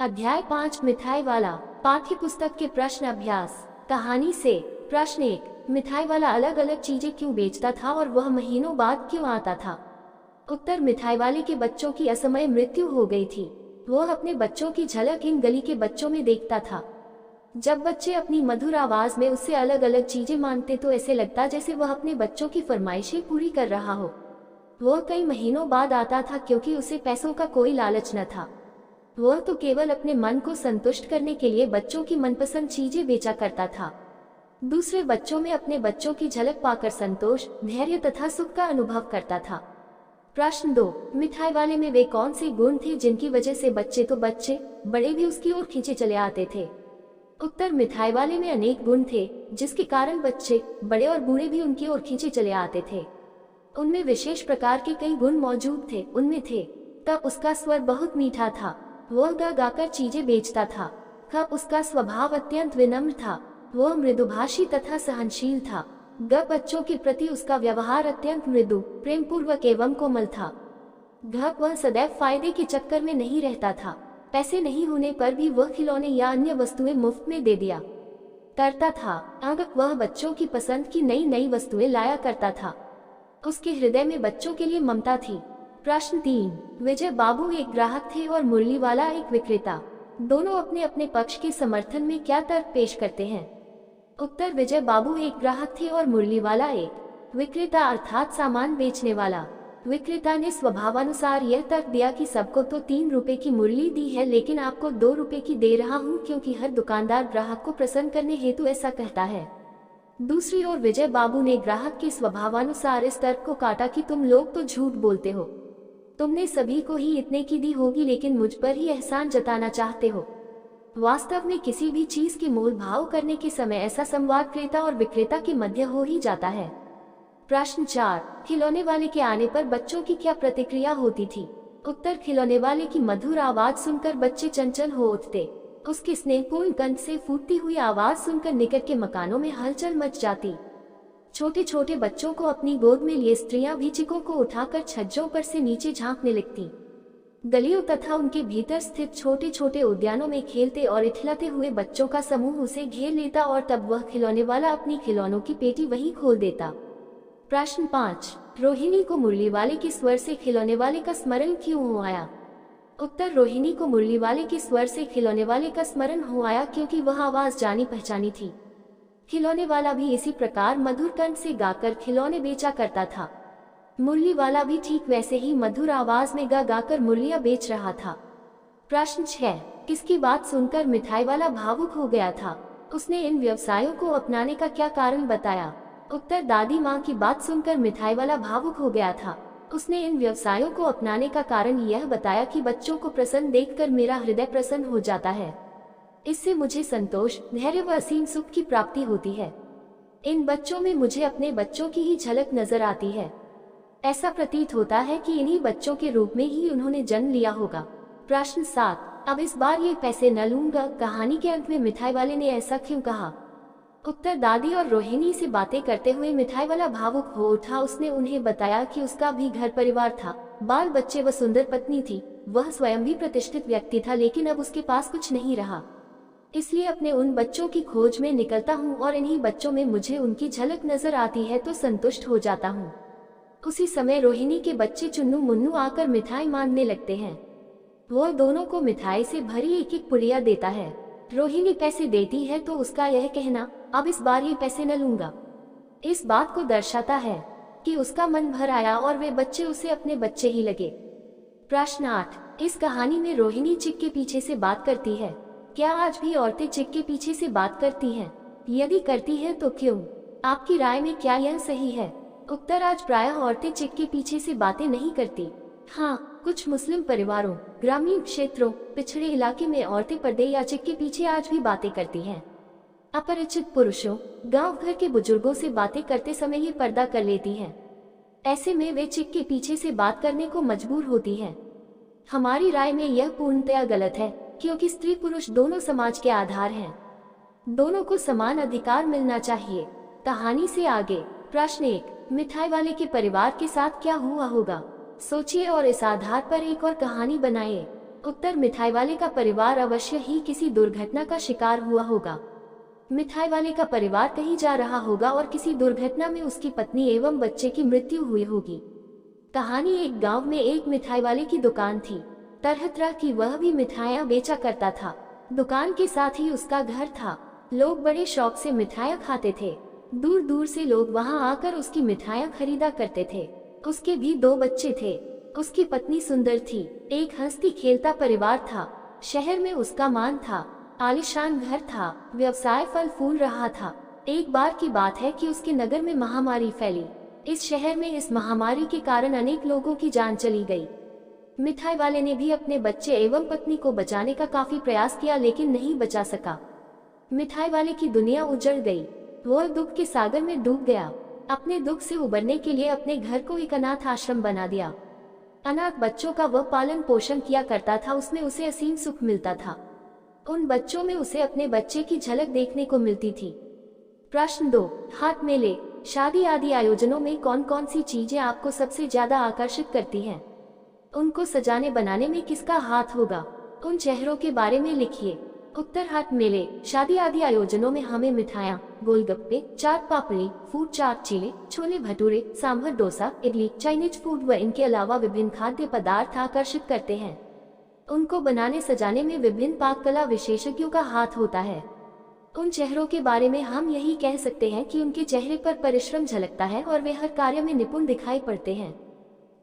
अध्याय 5 मिठाई वाला। पाठ्य पुस्तक के प्रश्न अभ्यास। कहानी से। प्रश्न 1, मिठाई वाला अलग अलग चीजें क्यों बेचता था और वह महीनों बाद क्यों आता था? उत्तर, मिठाई वाले के बच्चों की असमय मृत्यु हो गई थी। वह अपने बच्चों की झलक इन गली के बच्चों में देखता था। जब बच्चे अपनी मधुर आवाज में उससे अलग अलग चीजें मांगते तो ऐसे लगता जैसे वह अपने बच्चों की फरमाइशें पूरी कर रहा हो। वह कई महीनों बाद आता था क्योंकि उसे पैसों का कोई लालच न था। वह तो केवल अपने मन को संतुष्ट करने के लिए बच्चों की मनपसंद चीजें बेचा करता था। दूसरे बच्चों में अपने बच्चों की झलक पाकर संतोष, धैर्य तथा सुख का अनुभव करता था। प्रश्न 2, मिठाई वाले में वे कौन से गुण थे जिनकी वजह से बच्चे तो बच्चे, बड़े भी उसकी ओर खींचे चले आते थे? उत्तर, मिठाई वाले में अनेक गुण थे जिसके कारण बच्चे, बड़े और बूढ़े भी उनकी ओर खींचे चले आते थे। उनमें विशेष प्रकार के कई गुण मौजूद थे। उनमें थे: तब उसका स्वर बहुत मीठा था, वह गा गाकर चीजें बेचता था। ख, उसका स्वभाव अत्यंत विनम्र था, वह मृदुभाषी तथा सहनशील था। ग, बच्चों के प्रति उसका व्यवहार अत्यंत मृदु, प्रेम पूर्वक एवं कोमल था। घ, वह सदैव फायदे के चक्कर में नहीं रहता था। पैसे नहीं होने पर भी वह खिलौने या अन्य वस्तुएं मुफ्त में दे दिया करता था। अग, वह बच्चों की पसंद की नई नई वस्तुएं लाया करता था। उसके हृदय में बच्चों के लिए ममता थी। प्रश्न 3, विजय बाबू एक ग्राहक थे और मुरली वाला एक विक्रेता। दोनों अपने अपने पक्ष के समर्थन में क्या तर्क पेश करते हैं? उत्तर, विजय बाबू एक ग्राहक थे और मुरली वाला एक विक्रेता अर्थात सामान बेचने वाला। विक्रेता ने स्वभावानुसार यह तर्क दिया कि सबको तो 3 रुपए की मुरली दी है, लेकिन आपको 2 रुपए की दे रहा हूँ क्योंकि हर दुकानदार ग्राहक को प्रसन्न करने हेतु ऐसा कहता है। दूसरी ओर विजय बाबू ने ग्राहक के स्वभावानुसार इस तर्क को काटा कि तुम लोग तो झूठ बोलते हो, तुमने सभी को ही इतने की दी होगी लेकिन मुझ पर ही एहसान जताना चाहते हो। वास्तव में किसी भी चीज के मोल भाव करने के समय ऐसा संवाद क्रेता और विक्रेता के मध्य हो ही जाता है। प्रश्न 4, खिलौने वाले के आने पर बच्चों की क्या प्रतिक्रिया होती थी? उत्तर, खिलौने वाले की मधुर आवाज सुनकर बच्चे चंचल हो उठते। उसकी स्नेहपूर्ण कंठ से फूटती हुई आवाज सुनकर निकट के मकानों में हलचल मच जाती। छोटे छोटे बच्चों को अपनी गोद में लिए स्त्रियां भी चिकों को उठाकर छज्जों पर से नीचे झांकने लगती। गलियों तथा उनके भीतर स्थित छोटे छोटे उद्यानों में खेलते और इठलाते हुए बच्चों का समूह उसे घेर लेता और तब वह खिलौने वाला अपनी खिलौनों की पेटी वहीं खोल देता। प्रश्न 5, रोहिणी को मुरली वाले के स्वर से खिलौने वाले का स्मरण क्यों हो आया? उत्तर, रोहिणी को मुरली वाले के स्वर से खिलौने वाले का स्मरण हो आया क्योंकि वह आवाज जानी पहचानी थी। खिलौने वाला भी इसी प्रकार मधुर कंठ से गाकर खिलौने बेचा करता था। मुरली वाला भी ठीक वैसे ही मधुर आवाज में गा गाकर मुरलियां बेच रहा था। प्रश्न 6, किसकी बात सुनकर मिठाई वाला भावुक हो गया था? उसने इन व्यवसायों को अपनाने का क्या कारण बताया? उत्तर, दादी माँ की बात सुनकर मिठाई वाला भावुक हो गया था। उसने इन व्यवसायों को अपनाने का कारण यह बताया कि बच्चों को प्रसन्न देखकर मेरा हृदय प्रसन्न हो जाता है। इससे मुझे संतोष, धैर्य व असीम सुख की प्राप्ति होती है। इन बच्चों में मुझे अपने बच्चों की ही झलक नजर आती है। ऐसा प्रतीत होता है कि इन्हीं बच्चों के रूप में ही उन्होंने जन्म लिया होगा। प्रश्न 7, अब इस बार ये पैसे न लूंगा। कहानी के अंत में मिठाई वाले ने ऐसा क्यों कहा? उत्तर, दादी और रोहिणी से बातें करते हुए मिठाई वाला भावुक हो उठा। उसने उन्हें बताया कि उसका भी घर परिवार था, बाल बच्चे व सुंदर पत्नी थी। वह स्वयं भी प्रतिष्ठित व्यक्ति था, लेकिन अब उसके पास कुछ नहीं रहा। इसलिए अपने उन बच्चों की खोज में निकलता हूँ और इन्हीं बच्चों में मुझे उनकी झलक नजर आती है तो संतुष्ट हो जाता हूँ। उसी समय रोहिणी के बच्चे चुन्नू मुन्नू आकर मिठाई मांगने लगते हैं। वह दोनों को मिठाई से भरी एक एक पुड़िया देता है। रोहिणी पैसे देती है तो उसका यह कहना, अब इस बार ये पैसे न लूंगा, इस बात को दर्शाता है कि उसका मन भर आया और वे बच्चे उसे अपने बच्चे ही लगे। प्रश्न 8, इस कहानी में रोहिणी चिक के पीछे से बात करती है। क्या आज भी औरतें चिक के पीछे से बात करती हैं? यदि करती है तो क्यों? आपकी राय में क्या यह सही है? उत्तर, आज प्रायः औरतें चिक के पीछे से बातें नहीं करती। हाँ, कुछ मुस्लिम परिवारों, ग्रामीण क्षेत्रों, पिछड़े इलाके में औरतें पर्दे या चिक के पीछे आज भी बातें करती हैं। अपरिचित पुरुषों, गांव घर के बुजुर्गों से बातें करते समय ये पर्दा कर लेती हैं। ऐसे में वे चिक के पीछे से बात करने को मजबूर होती हैं। हमारी राय में यह पूर्णतया गलत है, क्योंकि स्त्री पुरुष दोनों समाज के आधार हैं। दोनों को समान अधिकार मिलना चाहिए। कहानी से आगे। प्रश्न 1, मिठाई वाले के परिवार के साथ क्या हुआ होगा? सोचिए और इस आधार पर एक और कहानी बनाइए। उत्तर, मिठाई वाले का परिवार अवश्य ही किसी दुर्घटना का शिकार हुआ होगा। मिठाई वाले का परिवार कहीं जा रहा होगा और किसी दुर्घटना में उसकी पत्नी एवं बच्चे की मृत्यु हुई होगी। कहानी, एक गांव में एक मिठाई वाले की दुकान थी। तरह तरह की वह भी मिठाइयाँ बेचा करता था। दुकान के साथ ही उसका घर था। लोग बड़े शौक से मिठाइयाँ खाते थे। दूर दूर से लोग वहां आकर उसकी मिठाइयाँ खरीदा करते थे। उसके भी 2 बच्चे थे। उसकी पत्नी सुंदर थी। एक हंसती खेलता परिवार था। शहर में उसका मान था। आलीशान घर था। व्यवसाय फल फूल रहा था। एक बार की बात है कि उसके नगर में महामारी फैली। इस शहर में इस महामारी के कारण अनेक लोगों की जान चली गई। मिठाई वाले ने भी अपने बच्चे एवं पत्नी को बचाने का काफी प्रयास किया, लेकिन नहीं बचा सका। मिठाई वाले की दुनिया उजड़ गई। वह दुख के सागर में डूब गया। अपने दुख से उबरने के लिए अपने घर को एक अनाथ आश्रम बना दिया। अनाथ बच्चों का वह पालन पोषण किया करता था। उसमें उसे असीम सुख मिलता था। उन बच्चों में उसे अपने बच्चे की झलक देखने को मिलती थी। प्रश्न 2, हाथ मेले, शादी आदि आयोजनों में कौन कौन सी चीजें आपको सबसे ज्यादा आकर्षित करती हैं? उनको सजाने बनाने में किसका हाथ होगा? उन चेहरों के बारे में लिखिए। उत्तर, हाथ मेले, शादी आदि आयोजनों में हमें मिठाइयाँ, गोलगप्पे, चाट पापड़ी, फूड चाट, चीले, छोले भटूरे, सांभर, डोसा, इडली, चाइनीज फूड व इनके अलावा विभिन्न खाद्य पदार्थ आकर्षित करते हैं। उनको बनाने सजाने में विभिन्न पाक कला विशेषज्ञों का हाथ होता है। उन चेहरों के बारे में हम यही कह सकते हैं कि उनके चेहरे पर परिश्रम झलकता है और वे हर कार्य में निपुण दिखाई पड़ते हैं।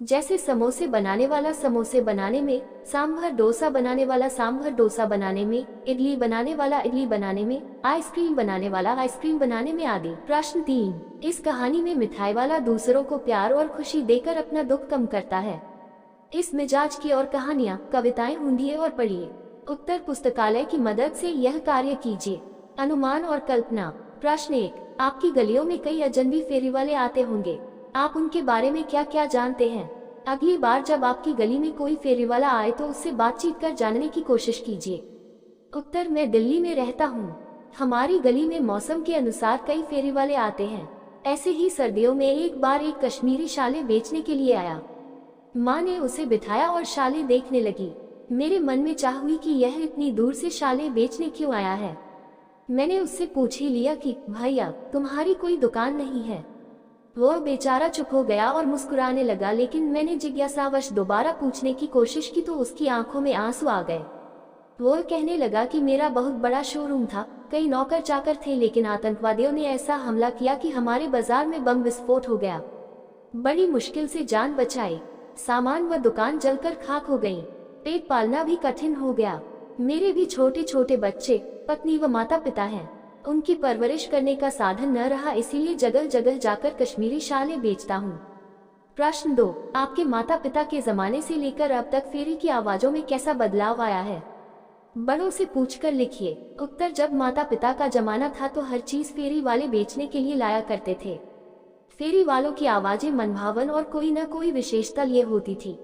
जैसे समोसे बनाने वाला समोसे बनाने में, सांभर डोसा बनाने वाला सांभर डोसा बनाने में, इडली बनाने वाला इडली बनाने में, आइसक्रीम बनाने वाला आइसक्रीम बनाने में आदि। प्रश्न 3, इस कहानी में मिठाई वाला दूसरों को प्यार और खुशी देकर अपना दुख कम करता है। इस मिजाज की और कहानियाँ, कविताएं ढूंढिए और पढ़िए। उत्तर, पुस्तकालय की मदद से यह कार्य कीजिए। अनुमान और कल्पना। प्रश्न 1, आपकी गलियों में कई अजनबी फेरी वाले आते होंगे। आप उनके बारे में क्या क्या जानते हैं? अगली बार जब आपकी गली में कोई फेरी वाला आए तो उससे बातचीत कर जानने की कोशिश कीजिए। उत्तर, मैं दिल्ली में रहता हूँ। हमारी गली में मौसम के अनुसार कई फेरी वाले आते हैं। ऐसे ही सर्दियों में एक बार एक कश्मीरी शाले बेचने के लिए आया। माँ ने उसे बिठाया और शाले देखने लगी। मेरे मन में चाह हुई कि यह इतनी दूर से शाले बेचने क्यों आया है। मैंने उससे पूछ ही लिया कि भैया, तुम्हारी कोई दुकान नहीं है? वह बेचारा चुप हो गया और मुस्कुराने लगा, लेकिन मैंने जिज्ञासावश दोबारा पूछने की कोशिश की तो उसकी आंखों में आंसू आ गए। वह कहने लगा कि मेरा बहुत बड़ा शोरूम था, कई नौकर चाकर थे, लेकिन आतंकवादियों ने ऐसा हमला किया कि हमारे बाजार में बम विस्फोट हो गया। बड़ी मुश्किल से जान बचाई। सामान व दुकान जलकर खाक हो गई। पेट पालना भी कठिन हो गया। मेरे भी छोटे छोटे बच्चे, पत्नी व माता पिता हैं। उनकी परवरिश करने का साधन न रहा, इसीलिए जगह जगह जाकर कश्मीरी शालें बेचता हूँ। प्रश्न 2, आपके माता पिता के जमाने से लेकर अब तक फेरी की आवाजों में कैसा बदलाव आया है? बड़ों से पूछकर लिखिए। उत्तर, जब माता पिता का जमाना था तो हर चीज फेरी वाले बेचने के लिए लाया करते थे। फेरी वालों की आवाजें मनभावन और कोई न कोई विशेषता लिए होती थी।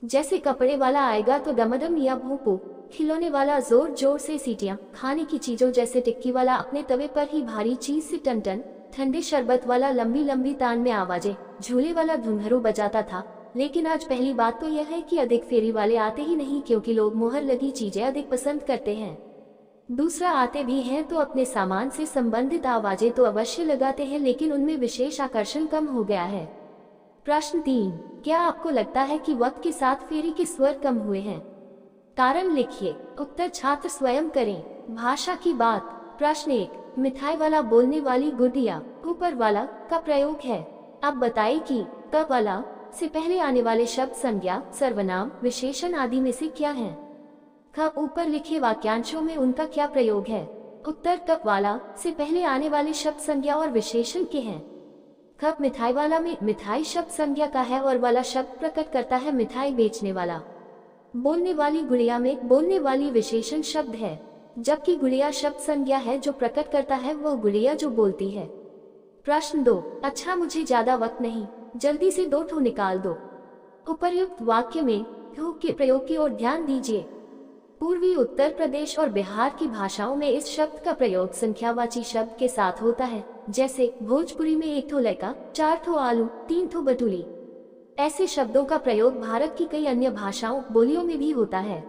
जैसे कपड़े वाला आएगा तो डमडम या भूपू, खिलौने वाला जोर जोर से सीटियां, खाने की चीजों जैसे टिक्की वाला अपने तवे पर ही भारी चीज से टन टन, ठंडे शरबत वाला लंबी लंबी तान में आवाजें, झूले वाला घुंघरू बजाता था। लेकिन आज पहली बात तो यह है कि अधिक फेरी वाले आते ही नहीं, क्योंकि लोग मुहर लगी चीजें अधिक पसंद करते हैं। दूसरा, आते भी हैं तो अपने सामान से संबंधित आवाजें तो अवश्य लगाते हैं, लेकिन उनमें विशेष आकर्षण कम हो गया है। प्रश्न 3, क्या आपको लगता है कि वक्त के साथ फेरी के स्वर कम हुए हैं? कारण लिखिए। उत्तर, छात्र स्वयं करें। भाषा की बात। प्रश्न 1, मिठाई वाला बोलने वाली गुड़िया, ऊपर वाला का प्रयोग है। अब बताइए कि क वाला से पहले आने वाले शब्द संज्ञा, सर्वनाम, विशेषण आदि में से क्या है? ख ऊपर लिखे वाक्यांशों में उनका क्या प्रयोग है? उत्तर, कप वाला से पहले आने वाले शब्द संज्ञा और विशेषण के हैं। कप मिठाई वाला में मिठाई शब्द संज्ञा का है और वाला शब्द प्रकट करता है मिठाई बेचने वाला। बोलने वाली गुड़िया में बोलने वाली विशेषण शब्द है, जबकि गुड़िया शब्द संज्ञा है जो प्रकट करता है वो गुड़िया जो बोलती है। प्रश्न 2, अच्छा मुझे ज्यादा वक्त नहीं, जल्दी से 2 ठो निकाल दो। उपर्युक्त वाक्य में हु के प्रयोग की ओर ध्यान दीजिए। पूर्वी उत्तर प्रदेश और बिहार की भाषाओं में इस शब्द का प्रयोग संख्यावाची शब्द के साथ होता है, जैसे भोजपुरी में 1 ठो लड़का, 4 ठो आलू, 3 ठो बटुली। ऐसे शब्दों का प्रयोग भारत की कई अन्य भाषाओं बोलियों में भी होता है।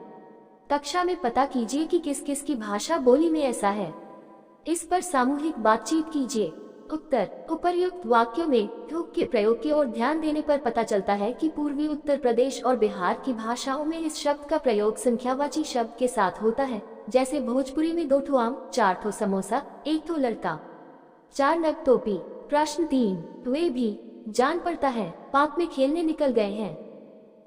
कक्षा में पता कीजिए कि किस किस की भाषा बोली में ऐसा है। इस पर सामूहिक बातचीत कीजिए। उत्तर, उपर्युक्त वाक्यों में ह्युक के प्रयोग की ओर ध्यान देने पर पता चलता है कि पूर्वी उत्तर प्रदेश और बिहार की भाषाओं में इस शब्द का प्रयोग संख्यावाची शब्द के साथ होता है, जैसे भोजपुरी में 2 ठो आम, 4 ठो समोसा, 1 ठो लड़का, 4 नग टोपी। प्रश्न 3, वे भी जान पड़ता है पार्क में खेलने निकल गए हैं।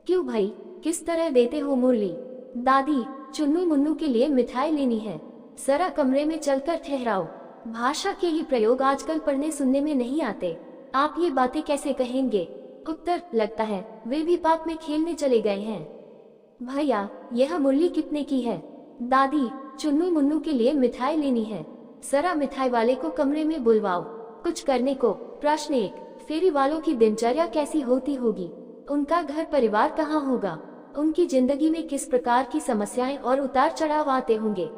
क्यों भाई, किस तरह देते हो मुरली? दादी, चुन्नू मुन्नू के लिए मिठाई लेनी है, जरा कमरे में चलकर ठहराओ। भाषा के ये प्रयोग आजकल पढ़ने सुनने में नहीं आते, आप ये बातें कैसे कहेंगे? उत्तर, लगता है वे भी पार्क में खेलने चले गए हैं। भैया, यह मुरली कितने की है? दादी, चुन्नू मुन्नू के लिए मिठाई लेनी है, जरा मिठाई वाले को कमरे में बुलवाओ, कुछ करने को। प्रश्न 1, फेरी वालों की दिनचर्या कैसी होती होगी? उनका घर परिवार कहाँ होगा? उनकी जिंदगी में किस प्रकार की समस्याएं और उतार चढ़ाव आते होंगे?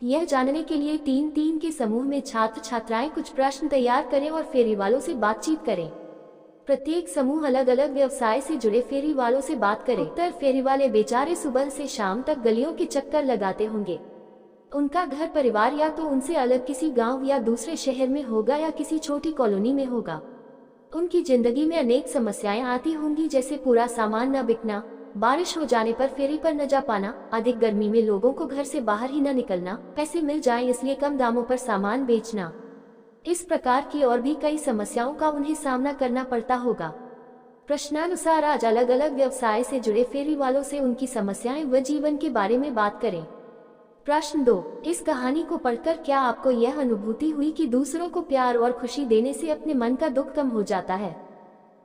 यह जानने के लिए 3-3 के समूह में छात्र छात्राएं कुछ प्रश्न तैयार करें और फेरी वालों से बातचीत करें। प्रत्येक समूह अलग अलग व्यवसाय से जुड़े फेरी वालों से बात करें। उत्तर, फेरी वाले बेचारे सुबह से शाम तक गलियों के चक्कर लगाते होंगे। उनका घर परिवार या तो उनसे अलग किसी गांव या दूसरे शहर में होगा या किसी छोटी कॉलोनी में होगा। उनकी जिंदगी में अनेक समस्याएं आती होंगी, जैसे पूरा सामान न बिकना, बारिश हो जाने पर फेरी पर न जा पाना, अधिक गर्मी में लोगों को घर से बाहर ही न निकलना, पैसे मिल जाएं इसलिए कम दामों पर सामान बेचना। इस प्रकार की और भी कई समस्याओं का उन्हें सामना करना पड़ता होगा। प्रश्नानुसार आज अलग अलग व्यवसाय से जुड़े फेरी वालों से उनकी समस्याएं व जीवन के बारे में बात करें। प्रश्न 2, इस कहानी को पढ़कर क्या आपको यह अनुभूति हुई कि दूसरों को प्यार और खुशी देने से अपने मन का दुख कम हो जाता है?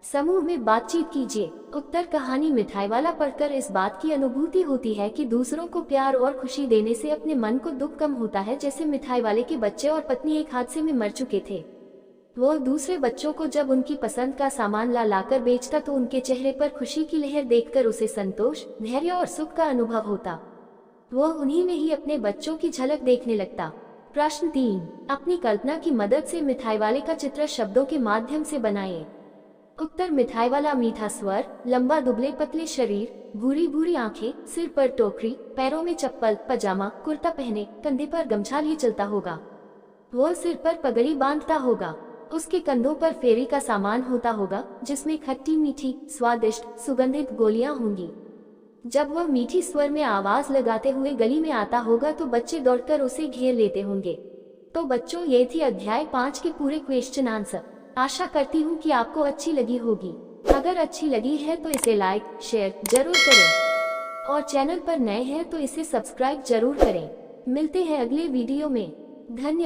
समूह में बातचीत कीजिए। उत्तर, कहानी मिठाई वाला पढ़कर इस बात की अनुभूति होती है कि दूसरों को प्यार और खुशी देने से अपने मन को दुख कम होता है। जैसे मिठाई वाले के बच्चे और पत्नी एक हादसे में मर चुके थे, वो दूसरे बच्चों को जब उनकी पसंद का सामान लाकर बेचता तो उनके चेहरे पर खुशी की लहर देखकर उसे संतोष, धैर्य और सुख का अनुभव होता। वो उन्हीं में ही अपने बच्चों की झलक देखने लगता। प्रश्न 3, अपनी कल्पना की मदद से मिठाई वाले का चित्र शब्दों के माध्यम से बनाइए। उत्तर, मिठाई वाला मीठा स्वर, लंबा दुबले पतले शरीर, भूरी भूरी आंखें, सिर पर टोकरी, पैरों में चप्पल, पजामा कुर्ता पहने, कंधे पर गमछा लिए चलता होगा। वो सिर पर पगड़ी बांधता होगा। उसके कंधों पर फेरी का सामान होता होगा, जिसमें खट्टी मीठी स्वादिष्ट सुगंधित गोलियां होंगी। जब वह मीठी स्वर में आवाज लगाते हुए गली में आता होगा तो बच्चे दौड़कर उसे घेर लेते होंगे। तो बच्चों, ये थी अध्याय 5 के पूरे क्वेश्चन आंसर। आशा करती हूँ कि आपको अच्छी लगी होगी। अगर अच्छी लगी है तो इसे लाइक शेयर जरूर करें और चैनल पर नए हैं तो इसे सब्सक्राइब जरूर करें। मिलते हैं अगले वीडियो में। धन्यवाद।